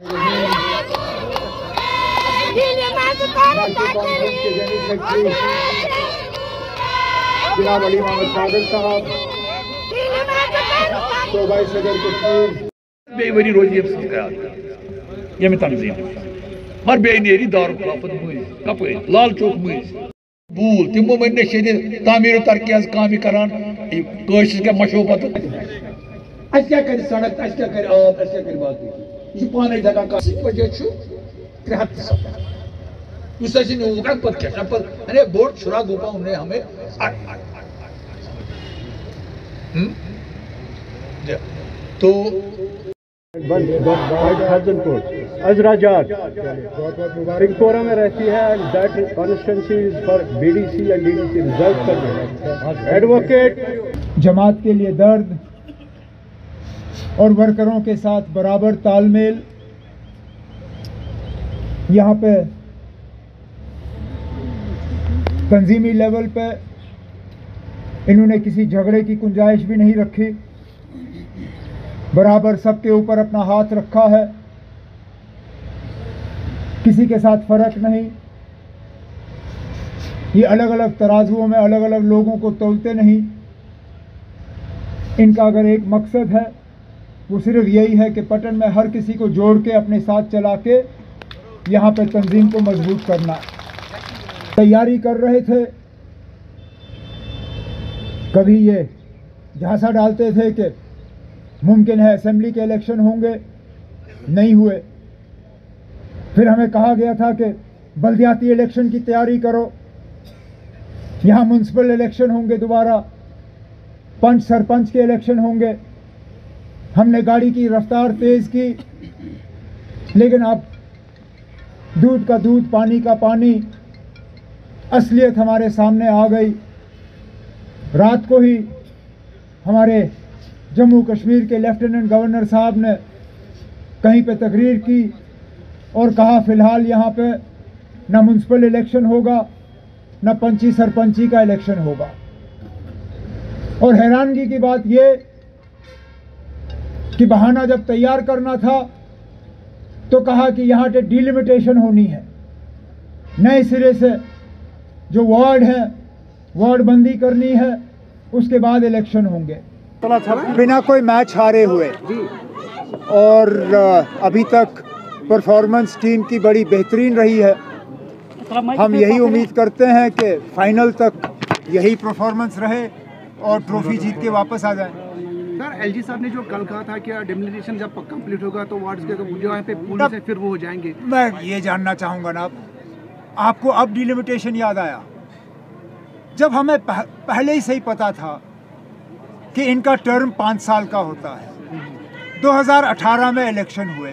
जनाब अली मोहम्मद सागर साहब सूबाई सदर कश्मीर बेवरी रोजी यम तंजीम मर बे नेरी दारुल खिलाफत मज कप लाल चौक मज बूल तमो वन शेद तामीर तरक्की काम करान क्या मशो पत क्या कर सड़क क्या कर आब क्या कर बाकी यह पाने दकान वजह 300 अरे बोर्ड छुरा गोपा उन्हें हमें तो पिंगपोरा में रहती है and that constituency is for BDC and DDC reserve कर एडवोकेट जमात के लिए दर्द और वर्करों के साथ बराबर तालमेल। यहाँ पे तंजीमी लेवल पे इन्होंने किसी झगड़े की गुंजाइश भी नहीं रखी, बराबर सबके ऊपर अपना हाथ रखा है, किसी के साथ फर्क नहीं। ये अलग अलग तराजुओं में अलग अलग लोगों को तोलते नहीं। इनका अगर एक मकसद है वो सिर्फ यही है कि पटन में हर किसी को जोड़ के अपने साथ चला के यहाँ पे तंजीम को मजबूत करना। तैयारी कर रहे थे, कभी ये झांसा डालते थे कि मुमकिन है असेंबली के इलेक्शन होंगे, नहीं हुए। फिर हमें कहा गया था कि बल्दियाती इलेक्शन की तैयारी करो, यहाँ म्यूनसिपल इलेक्शन होंगे, दोबारा पंच सरपंच के इलेक्शन होंगे। हमने गाड़ी की रफ्तार तेज़ की, लेकिन अब दूध का दूध पानी का पानी, असलियत हमारे सामने आ गई। रात को ही हमारे जम्मू कश्मीर के लेफ्टिनेंट गवर्नर साहब ने कहीं पे तकरीर की और कहा फ़िलहाल यहाँ पे ना म्यूनसिपल इलेक्शन होगा, ना पंची सरपंची का इलेक्शन होगा। और हैरानगी की बात ये कि बहाना जब तैयार करना था तो कहा कि यहाँ पे डिलिमिटेशन होनी है, नए सिरे से जो वार्ड है वार्ड बंदी करनी है, उसके बाद इलेक्शन होंगे। बिना कोई मैच हारे हुए और अभी तक परफॉर्मेंस टीम की बड़ी बेहतरीन रही है। हम यही उम्मीद करते हैं कि फाइनल तक यही परफॉर्मेंस रहे और ट्रॉफी जीत के वापस आ जाए। सर एलजी साहब ने जो कल कहा था कि डिमोलिशन जब कंप्लीट होगा तो वार्ड्स के तो जो यहाँ पे पुलिस है फिर वो हो जाएंगे। मैं ये जानना चाहूँगा ना, आपको अब डिलिमिटेशन याद आया जब हमें पहले ही सही पता था कि इनका टर्म 5 साल का होता है। 2018 में इलेक्शन हुए,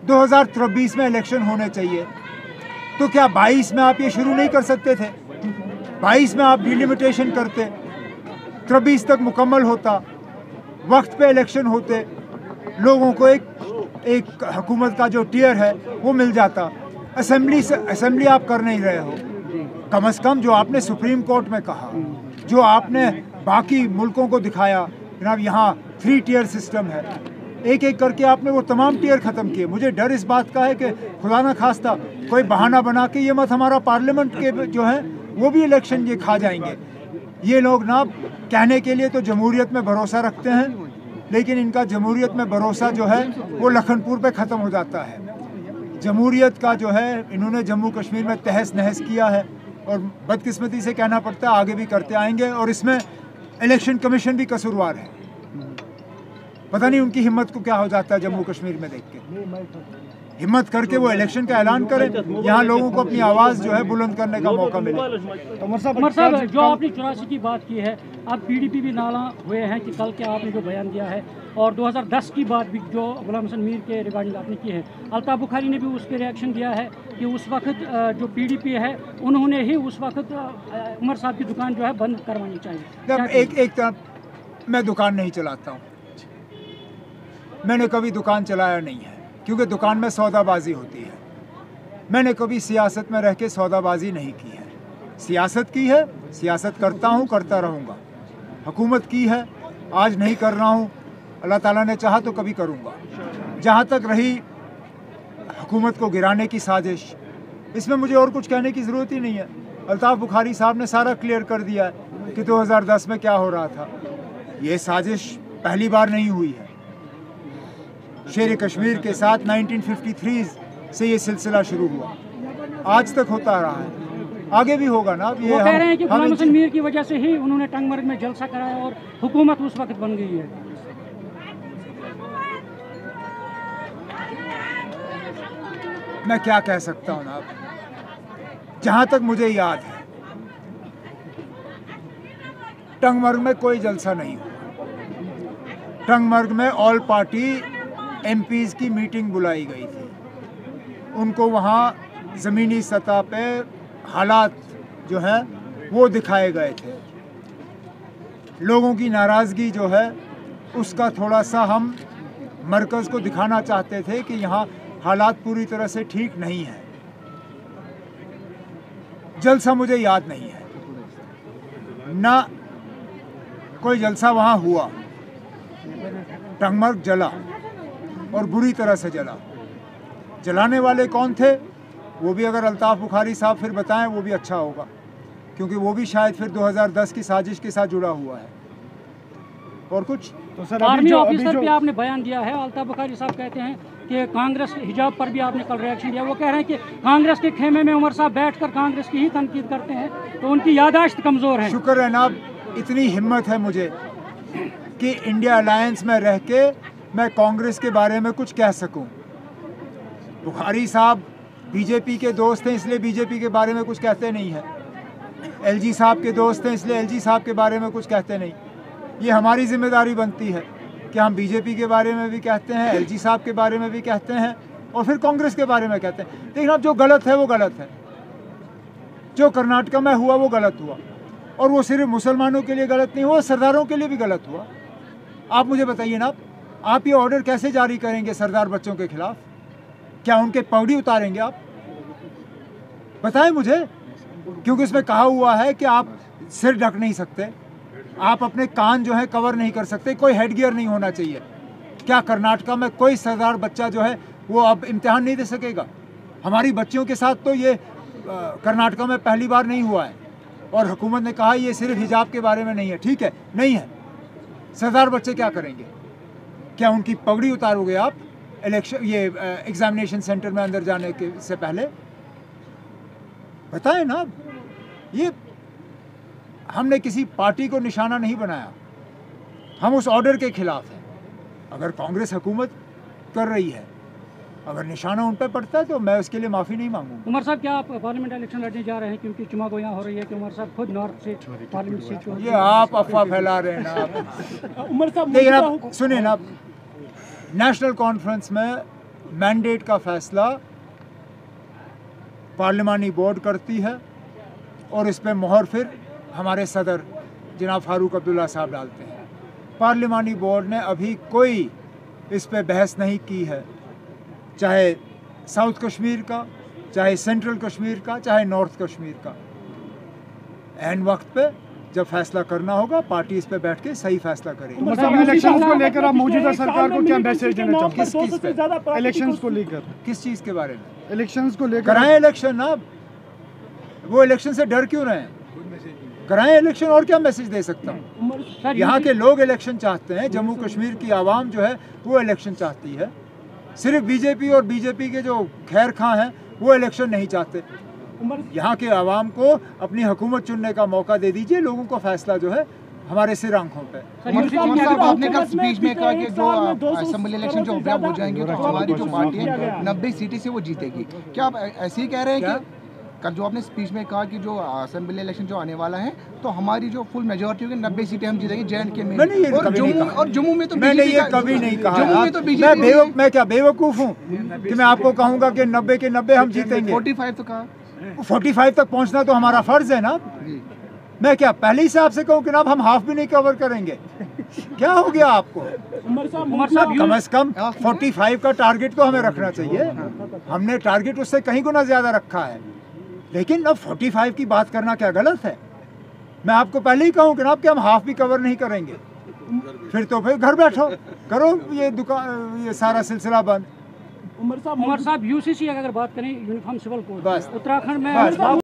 2023 में इलेक्शन होने चाहिए, तो क्या 22 में आप ये शुरू नहीं कर सकते थे? 22 में आप डिलिमिटेशन करते, 23 तक मुकम्मल होता, वक्त पे इलेक्शन होते, लोगों को एक हुकूमत का जो टियर है वो मिल जाता। असेंबली आप कर नहीं रहे हो। कम से कम जो आपने सुप्रीम कोर्ट में कहा, जो आपने बाकी मुल्कों को दिखाया, जनाब यहाँ 3 टियर सिस्टम है, एक एक करके आपने वो तमाम टियर ख़त्म किए। मुझे डर इस बात का है कि खुदा न खास्ता कोई बहाना बना के ये मत हमारा पार्लियामेंट के जो है वो भी इलेक्शन ये खा जाएंगे। ये लोग ना कहने के लिए तो जमहूरियत में भरोसा रखते हैं, लेकिन इनका जमहूरियत में भरोसा जो है वो लखनपुर पे ख़त्म हो जाता है। जमहूरियत का जो है इन्होंने जम्मू कश्मीर में तहस नहस किया है और बदकिस्मती से कहना पड़ता है आगे भी करते आएंगे। और इसमें इलेक्शन कमीशन भी कसूरवार है। पता नहीं उनकी हिम्मत को क्या हो जाता है जम्मू कश्मीर में देख के। हिम्मत करके वो इलेक्शन का ऐलान करें, यहाँ लोगों को अपनी आवाज़ जो है बुलंद करने का मौका मिले। उमर साहब जो आपने 84 की बात की है, अब पीडीपी भी नाला हुए हैं कि कल के आपने जो बयान दिया है, और 2010 की बात भी जो गुलाम हसन मीर के रिगार्डिंग आपने की है, अल्ताफ बुखारी ने भी उस पर रिएक्शन दिया है कि उस वक्त जो पीडीपी है उन्होंने ही उस वक्त उमर साहब की दुकान जो है बंद करवानी चाहिए। एक तरफ मैं दुकान नहीं चलाता हूँ, मैंने कभी दुकान चलाया नहीं है, क्योंकि दुकान में सौदाबाजी होती है। मैंने कभी सियासत में रह के सौदाबाजी नहीं की है। सियासत की है, सियासत करता हूँ, करता रहूँगा। हुकूमत की है, आज नहीं कर रहा हूँ, अल्लाह ताला ने चाहा तो कभी करूँगा। जहाँ तक रही हुकूमत को गिराने की साजिश। इसमें मुझे और कुछ कहने की ज़रूरत ही नहीं है। अल्ताफ़ बुखारी साहब ने सारा क्लियर कर दिया है कि 2010 में क्या हो रहा था। ये साजिश पहली बार नहीं हुई है। शेर कश्मीर के साथ 1953 से ये सिलसिला शुरू हुआ, आज तक होता रहा है, आगे भी होगा ना। ये वो कह रहे हैं कि गुलाम हसन मीर की वजह से ही उन्होंने टंगमर्ग में जलसा कराया और हुकूमत उस वक्त बन गई है। मैं क्या कह सकता हूँ ना, जहाँ तक मुझे याद है टंगमर्ग में कोई जलसा नहीं हुआ। टंगमर्ग में ऑल पार्टी एमपीज़ की मीटिंग बुलाई गई थी। उनको वहाँ ज़मीनी सतह पे हालात जो है वो दिखाए गए थे। लोगों की नाराज़गी जो है उसका थोड़ा सा हम मरकज़ को दिखाना चाहते थे कि यहाँ हालात पूरी तरह से ठीक नहीं है। जलसा मुझे याद नहीं है, ना कोई जलसा वहाँ हुआ। टंगमर्ग जला और बुरी तरह से जला। जलाने वाले कौन थे वो भी अगर अल्ताफ़ बुखारी साहब फिर बताएं वो भी अच्छा होगा, क्योंकि वो भी शायद फिर 2010 की साजिश के साथ जुड़ा हुआ है। और कुछ तो सर आर्मी ऑफिसर पे आपने बयान दिया है। अल्ताफ़ बुखारी साहब कहते हैं कि कांग्रेस हिजाब पर भी आपने कल रिएक्शन दिया। वो कह रहे हैं कि कांग्रेस के खेमे में उमर साहब बैठकर कांग्रेस की ही तनकीद करते हैं, तो उनकी याददाश्त कमज़ोर है। शुक्र है ना, इतनी हिम्मत है मुझे कि इंडिया अलायंस में रह के मैं कांग्रेस के बारे में कुछ कह सकूं। बुखारी साहब बीजेपी के दोस्त हैं इसलिए बीजेपी के बारे में कुछ कहते नहीं हैं। एलजी साहब के दोस्त हैं इसलिए एलजी साहब के बारे में कुछ कहते नहीं। ये हमारी जिम्मेदारी बनती है कि हम बीजेपी के बारे में भी कहते हैं, एलजी साहब के बारे में भी कहते हैं और फिर कांग्रेस के बारे में कहते हैं। लेकिन अब जो गलत है वो गलत है। जो कर्नाटक में हुआ वो गलत हुआ, और वो सिर्फ मुसलमानों के लिए गलत नहीं हुआ, सरदारों के लिए भी गलत हुआ। आप मुझे बताइए ना, आप ये ऑर्डर कैसे जारी करेंगे सरदार बच्चों के खिलाफ? क्या उनके पगड़ी उतारेंगे आप? बताएं मुझे, क्योंकि इसमें कहा हुआ है कि आप सिर ढक नहीं सकते, आप अपने कान जो है कवर नहीं कर सकते, कोई हेड गियर नहीं होना चाहिए। क्या कर्नाटक में कोई सरदार बच्चा जो है वो अब इम्तिहान नहीं दे सकेगा? हमारी बच्चियों के साथ तो ये कर्नाटक में पहली बार नहीं हुआ है, और हुकूमत ने कहा ये सिर्फ हिजाब के बारे में नहीं है। ठीक है, नहीं है। सरदार बच्चे क्या करेंगे? क्या उनकी पगड़ी उतारोगे आप इलेक्शन ये एग्जामिनेशन सेंटर में अंदर जाने के से पहले? बताएं ना। ये हमने किसी पार्टी को निशाना नहीं बनाया, हम उस ऑर्डर के खिलाफ हैं। अगर कांग्रेस हुकूमत कर रही है, अगर निशाना उन पर पड़ता है तो मैं उसके लिए माफ़ी नहीं मांगूंगा। उमर साहब, क्या आप पार्लियामेंट इलेक्शन लड़ने जा रहे हैं? क्योंकि चुमा गोया हो रही है कि उमर साहब खुद नॉर्थ से पार्लियामेंट सीट। ये आप अफवाह फैला रहे हैं ना। उमर साहब लेकिन आप सुनिए ना, नेशनल कॉन्फ्रेंस में मैंडेट का फैसला पार्लिमानी बोर्ड करती है और इस पर मोहर फिर हमारे सदर जनाब फारूक अब्दुल्ला साहब डालते हैं। पार्लिमानी बोर्ड ने अभी कोई इस पर बहस नहीं की है, चाहे साउथ कश्मीर का, चाहे सेंट्रल कश्मीर का, चाहे नॉर्थ कश्मीर का। ऐन वक्त पे जब फैसला करना होगा पार्टी इस पे बैठ के सही फैसला करेगी। इलेक्शंस को लेकर आप मौजूदा सरकार को क्या मैसेज देना चाहते हैं? किस चीज़ पे? इलेक्शंस को लेकर। किस चीज़ के बारे में? इलेक्शंस को लेकर कराएं इलेक्शन ना। वो इलेक्शन से डर क्यों रहे हैं? कराएं इलेक्शन, और क्या मैसेज दे सकता हूँ? यहाँ के लोग इलेक्शन चाहते हैं, जम्मू कश्मीर की आवाम जो है वो इलेक्शन चाहती है। सिर्फ बीजेपी और बीजेपी के जो खैर खां हैं वो इलेक्शन नहीं चाहते। यहाँ के आवाम को अपनी हुकूमत चुनने का मौका दे दीजिए। लोगों को फैसला जो है हमारे सिर आंखों पे। आपने कल स्पीच में कहा कि जो असेंबली इलेक्शन जो अप्रैल हो जाएंगे तो हमारी जो पार्टी है 90 सीटें से वो जीतेगी। क्या आप ऐसे ही कह रहे हैं कि कल जो आपने स्पीच में कहा कि जो असेंबली इलेक्शन जो आने वाला है तो हमारी जो फुल मेजोरिटी होगी 90 सीटें हम जीतेंगे J&K में? और जम्मू में तो मैंने ये कभी नहीं कहा। मैं क्या बेवकूफ़ हूँ कि मैं आपको कहूँगा कि 90 के 90 हम जीतेंगे? 45 तो कहा। 45 तक पहुँचना तो हमारा फर्ज है ना। मैं क्या पहले ही से आपसे कहूँ कि ना हम हाफ भी नहीं कवर करेंगे? क्या हो गया आपको? कम से कम 45 का टारगेट तो हमें रखना चाहिए। हमने टारगेट उससे कहीं गुना ज़्यादा रखा है, लेकिन अब 45 की बात करना क्या गलत है? मैं आपको पहले ही कहूँ कि ना कि हम हाफ भी कवर नहीं करेंगे, फिर तो फिर घर बैठो करो ये दुकान, ये सारा सिलसिला बंद। उमर साहब यूसीसी अगर बात करें यूनिफॉर्म सिविल कोड बस। उत्तराखंड में